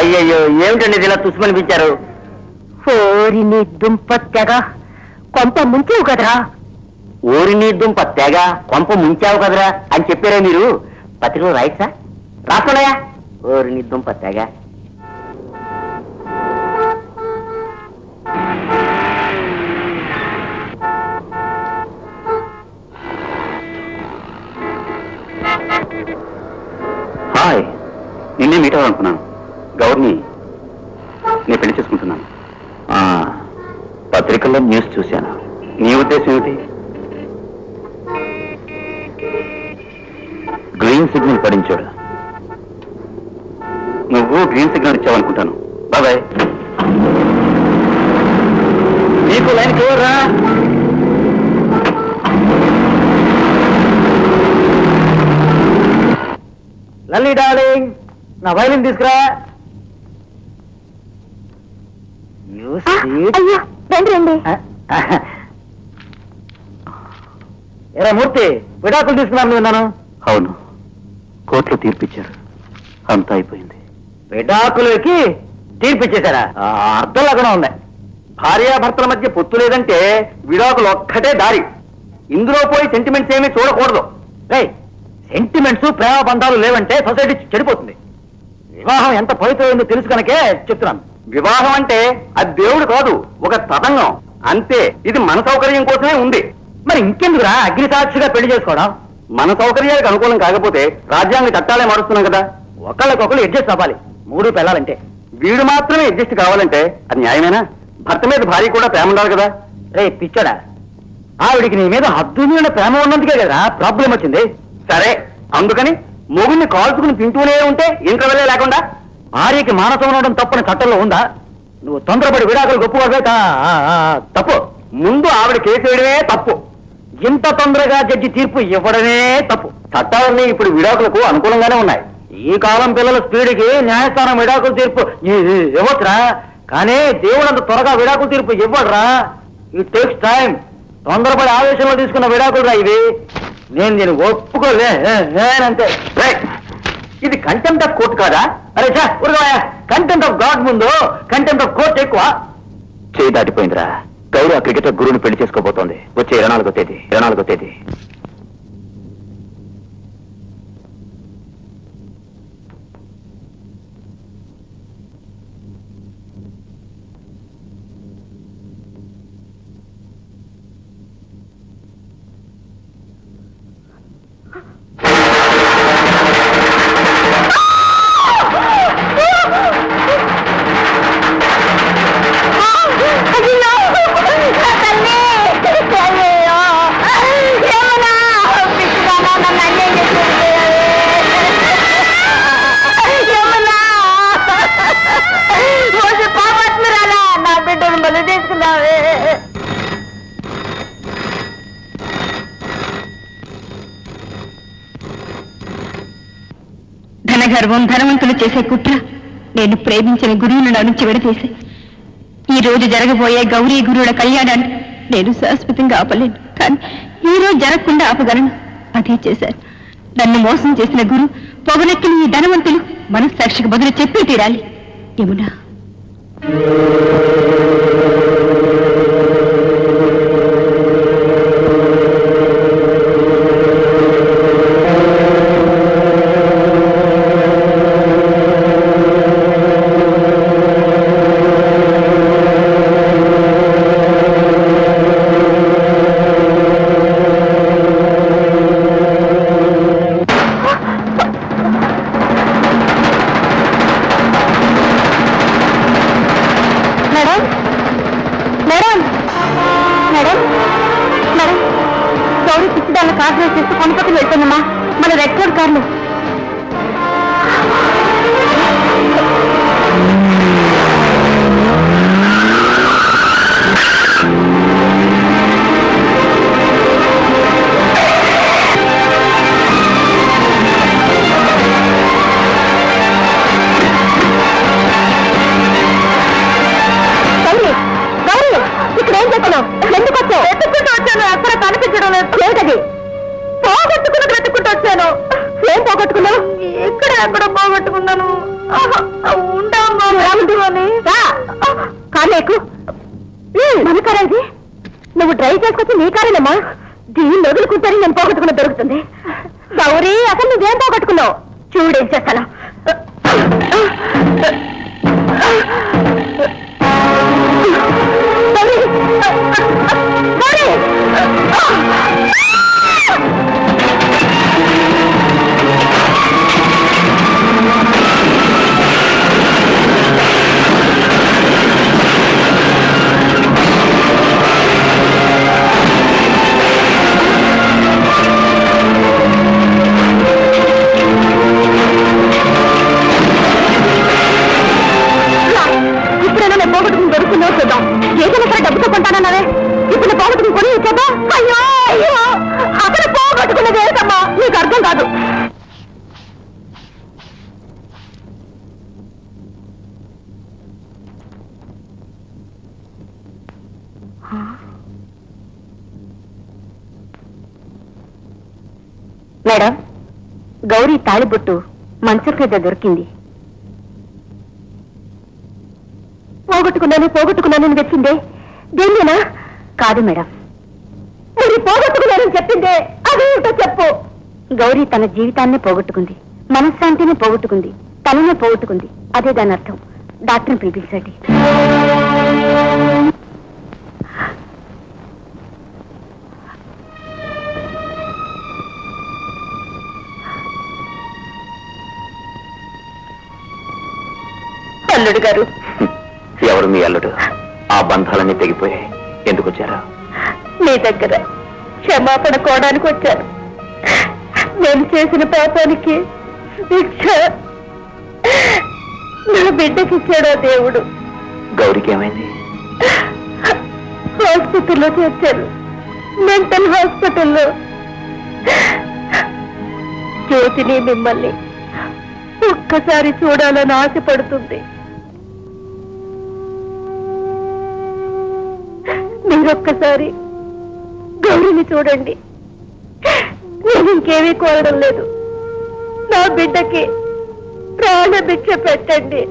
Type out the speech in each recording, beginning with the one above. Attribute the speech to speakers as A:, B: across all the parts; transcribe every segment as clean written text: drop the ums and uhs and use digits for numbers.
A: అయ్యయ్యో ఏమిటండి ఇది ఇలా తుస్మనిపించారు?
B: ఓరి నీ దుంప తెగ కొంప ముంచావు కదరా.
A: ఊరి నీ దుంప తెగ కొంప ముంచావు కదరా అని చెప్పారా మీరు? పత్రికలో రాయచ్చా? రాసుకున్నాయా? ఊరి నీ దుంప తెగ. హాయ్, నిన్నే మీట్ అవ్వాలనుకున్నాను. గౌర్ని నేను పెళ్లి చేసుకుంటున్నాను. పత్రికల్లో న్యూస్ చూశాను. నీ ఉద్దేశం ఏమిటి? గ్రీన్ సిగ్నల్ పడించాడు. నువ్వు గ్రీన్ సిగ్నల్ ఇచ్చావనుకుంటాను. బాబాయ్, నీకు లైన్ క్లియర్ రా. లల్లి డార్లింగ్, నా వైలిన్ తీసుకురా.
B: రండి రండి.
A: ఎరా మూర్తి, విడాకులు తీసుకున్నాను విన్నాను. అవును, కోర్టులో తీర్పిచ్చారు. అంతా అయిపోయింది. విడాకులకి తీర్పిచ్చేశారా? అర్థం లేకుండా ఉంది. భార్యాభర్తల మధ్య పొత్తు లేదంటే విడాకులు ఒక్కటే దారి. ఇందులో పోయి సెంటిమెంట్స్ ఏమీ చూడకూడదు. సెంటిమెంట్స్ ప్రేమ బంధాలు లేవంటే సొసైటీ చెడిపోతుంది. వివాహం ఎంత పవిత్రమైందో తెలుసు కనుకే చెప్తున్నాను. వివాహం అంటే అది దేవుడు కాదు, ఒక తతంగం అంతే. ఇది మన సౌకర్యం కోసమే ఉంది. మరి ఇంకెందుకురా అగ్ని సాక్షిగా పెళ్లి చేసుకోవడం? మన సౌకర్యాలకు అనుకూలం కాకపోతే రాజ్యాంగ చట్టాలే మారుస్తున్నాం కదా. ఒకళ్ళకొకళ్ళు అడ్జస్ట్ అవ్వాలి. 3 పిల్లలంటే వీడు మాత్రమే అడ్జస్ట్ కావాలంటే అది న్యాయమేనా? భర్త మీద భార్య కూడా ప్రేమ ఉండాలి కదా. రే పిచ్చడా, ఆవిడికి నీ మీద హద్దుమీరిన ప్రేమ ఉన్నందుకే కదా ప్రాబ్లం వచ్చింది. సరే, అందుకని మొగుడిని కాల్చుకుని తింటూనే ఉంటే ఇంటర్వెల్లే లేకుండా భార్యకి మానసం ఉండడం తప్పని చట్టంలో ఉందా? నువ్వు తొందరపడి విడాకులు గొప్పగా తప్పు. ముందు ఆవిడ కేసు వేయడమే తప్పు. ఇంత తొందరగా జడ్జి తీర్పు ఇవ్వడమే తప్పు. చట్టాలన్నీ ఇప్పుడు విడాకులకు అనుకూలంగానే ఉన్నాయి. ఈ కాలం పిల్లల స్పీడ్కి న్యాయస్థానం విడాకుల తీర్పు ఇవ్వచ్చురా, కానీ దేవుడు అంత త్వరగా విడాకుల తీర్పు ఇవ్వడరా. It takes time. తొందరపడి ఆవేశంలో తీసుకున్న విడాకులు రా ఇవి. నేను దీన్ని ఒప్పుకోలేనంతే. ఇది కంటెంప్ట్ ఆఫ్ కోర్టు కాదా? అరే సార్ ఉరగాయ, కంటెంప్ట్ ఆఫ్ గాడ్ ముందు కంటెంప్ట్ ఆఫ్ కోర్టు ఎక్కువ. చేయి దాటిపోయిందిరా. గౌరవ క్రికెటర్ గురువుని పెళ్లి చేసుకోబోతోంది. వచ్చే 24వ తేదీ.
B: ధనగర్వం ధనవంతులు చేసే కుట్ర నేను ప్రేమించిన గురువును నా నుంచి విడతీసి ఈ రోజు జరగబోయే గౌరీ గురువుల కళ్యాణాన్ని నేను శాశ్వతంగా ఆపలేను. కానీ ఈ రోజు జరగకుండా ఆపగలను. అదే చేశారు. నన్ను మోసం చేసిన గురు పొగనెక్కిన ఈ ధనవంతులు మనస్సాక్షికి బదులు చెప్పి తీరాలి. యమునా, మన రెడ్ కోట్ కార్లు. ఇక్కడ ఏం చెప్తున్నావు? ఎందుకు వచ్చావు? వెతుక్కుంటూ వచ్చాను. అక్కడ కనిపించడం లేదు. పోగొట్టుకుని బ్రతుకుంటూ వచ్చాను. ఏం పోగొట్టుకున్నావు? ఎక్కడ పోగొట్టుకున్నాను? ఉండమ్మా. కాలేకు మన కారా ఇది? నువ్వు డ్రైవ్ చేసుకొచ్చి నీ కారేనమ్మా. దీన్ని వదులుకుంటారని నేను పోగొట్టుకున్న దొరుకుతుంది. గౌరీ, అసలు నువ్వేం పోగొట్టుకున్నావు? చూడేం చేస్తాను. ఏదైనా సరే డబ్బుతో కొంటానన్నావే, ఇప్పుడు పోగొట్టుకుని కొని ఇచ్చావా? అయ్యో అయ్యో, అసలు పోగొట్టుకున్నది ఏంటమ్మా? నీకు అర్థం కాదు. మేడం, గౌరీ తాళిబొట్టు మంచం మీద దొరికింది. పోగొట్టుకున్నానని చెప్పిందే దేనినా? కాదు మేడం, మరి పోగొట్టుకున్నానని చెప్పిందే అదేమిటో చెప్పు. గౌరీ తన జీవితాన్నే పోగొట్టుకుంది, మనశ్శాంతిని పోగొట్టుకుంది, తననే పోగొట్టుకుంది. అదే దాని అర్థం. డాక్టర్ని పిలిపించండి. అల్లుడు గారు.
A: ఎవరు మీ అల్లుడు? ఆ బంధాలన్నీ తెగిపోయాయి. ఎందుకు వచ్చారా?
B: మీ దగ్గర క్షమాపణ కోవడానికి వచ్చాను. నేను చేసిన పాపానికి శిక్ష నా బిడ్డకిచ్చాడో దేవుడు.
A: గౌరికి ఏమైంది?
B: హాస్పిటల్లో చేర్చారు, మెంటల్ హాస్పిటల్లో. జ్యోతిని మిమ్మల్ని ఒక్కసారి చూడాలని ఆశపడుతుంది. మీరొక్కసారి గౌరిని చూడండి. నేను ఇంకేమీ కోరడం లేదు. నా బిడ్డకి ప్రాణభిక్ష పెట్టండి.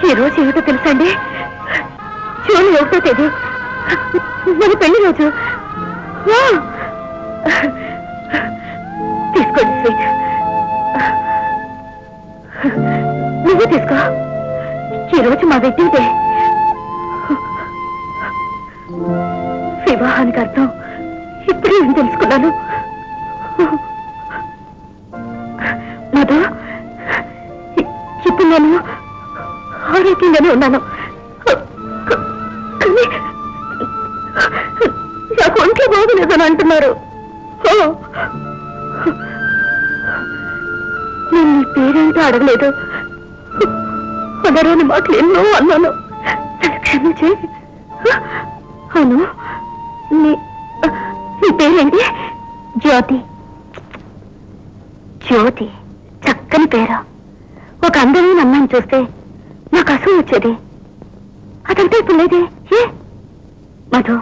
B: ఈ రోజు ఏమిటో తెలుసండి? జూన్ 1వ తేదీ మన పెళ్లి రోజు. తీసుకోండి స్వీట్. నువ్వు తీసుకో. ఈ రోజు మా వెడ్డింగ్ డే. వివాహానికి అర్థం ఇప్పుడే నేను తెలుసుకున్నాను. మధు, ఇప్పుడు నేను ఆరోగ్యంగానే ఉన్నాను. కానీ నాకు ఒంట్లో బాగోలేదని అంటున్నారు. నేను నీ పేరేంటో అడగలేదు. అదరాని మాటలు ఎన్నో అన్నాను. క్షమించే. అవును, నీ పేరేంటి? జ్యోతి. జ్యోతి చక్కని పేరు. ఒక అందమైన అమ్మాయిని చూస్తే నాకు అసూయ వచ్చేది. అదంతా ఇప్పుడు లేదే. ఏ మధు,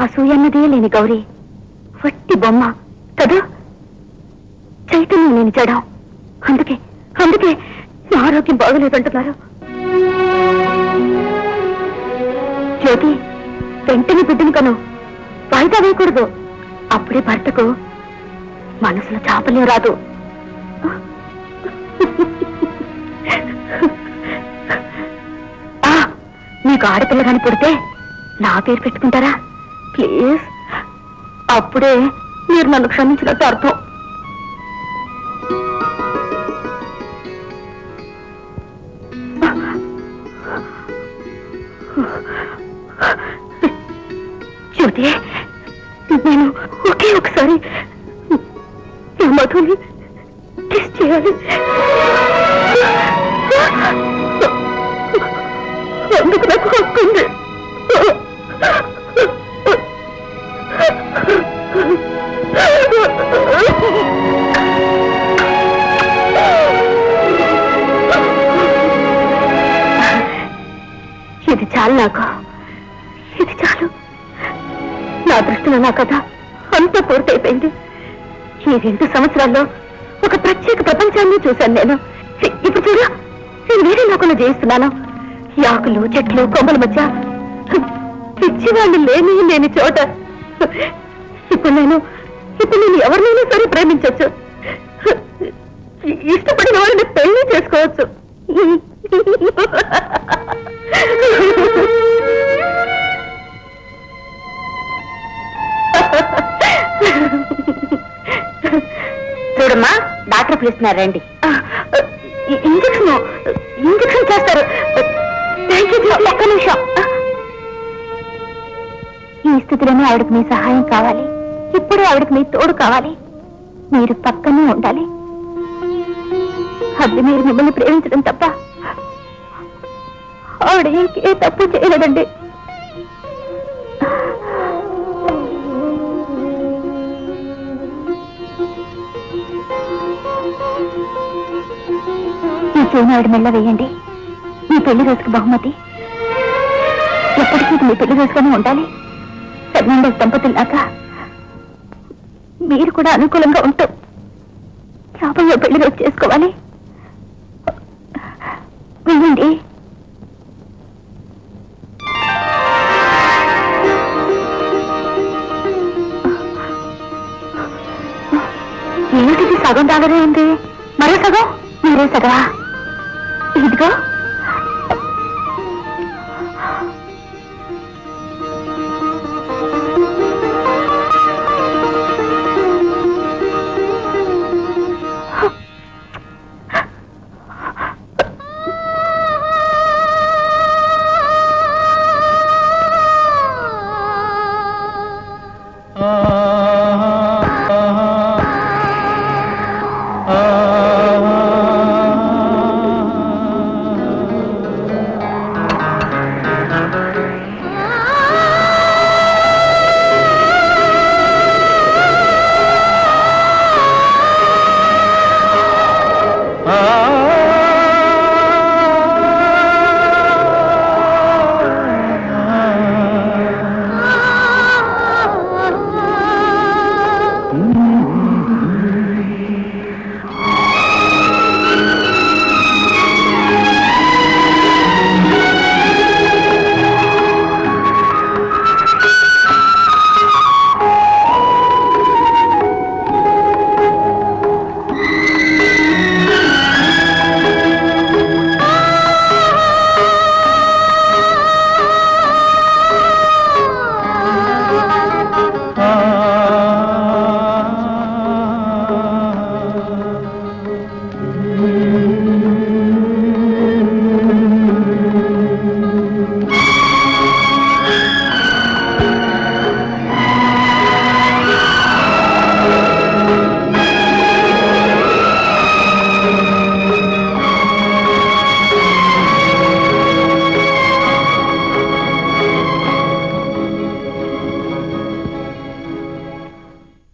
B: అసూయ అన్నదే లేని గౌరీ వట్టి బొమ్మ కదా. చైతన్యం లేని జడం. అందుకే నా ఆరోగ్యం బాగలేదంటున్నారు. జ్యోతి, వెంటనే బిడ్డను కను. వాయిదా వేయకూడదు. అప్పుడే భర్తకు మనసులో చాపలే రాదు. మీకు ఆడపిల్ల కాని పుడితే నా పేరు పెట్టుకుంటారా ప్లీజ్? అప్పుడే మీరు నన్ను క్షమించినట్టు అర్థం. జ్యోతి, నేను ఒకే ఒకసారి మధుని కిస్ చేయాలి. అందుకు నాకు హక్కుంది. ఇది చాలు నాకు, ఇది చాలు. నా దృష్టిలో నా కథ అంతా పూర్తయిపోయింది. ఈ 2 సంవత్సరాల్లో ఒక ప్రత్యేక ప్రపంచాన్ని చూశాను నేను. ఇప్పుడు చూడ, నేను వేరే లోకంలో జీవిస్తున్నాను. ఆకులు, చెట్లు, కొమ్మల మధ్య పిచ్చివాళ్ళు లేని చోట. ఇప్పుడు నేను ఎవరినైనా సరే ప్రేమించవచ్చు, ఇష్టపడిన వాళ్ళని పెళ్లి చేసుకోవచ్చు. చూడమ్మా, డాక్టర్ పిలుస్తున్నారు, రండి. ఇంజక్షన్ చేస్తారు. ఒక్క నిమిషం. ఈ స్థితిలోనే ఆవిడకి మీ సహాయం కావాలి. ఇప్పుడే ఆవిడకి మీ తోడు కావాలి. మీరు పక్కనే ఉండాలి. అది మీరు మిమ్మల్ని ప్రేమించడం తప్ప ఆవిడ ఇంకే తప్పు చేయలేదండి. ఈ చేను ఆవిడ మెల్ల వేయండి. మీ పెళ్లి రోజుకి బహుమతి. ఎప్పటికీ మీ పెళ్లి రోజుగానే ఉండాలి. 12వ దంపతుల్లాగా మీరు కూడా అనుకూలంగా ఉంటూ 50వ పెళ్లి రోజు చేసుకోవాలి. వెయ్యండి. ఏమిటిది? సగం దాగదే ఉంది. మరో సగం, మరో సగమా? ఇదిగో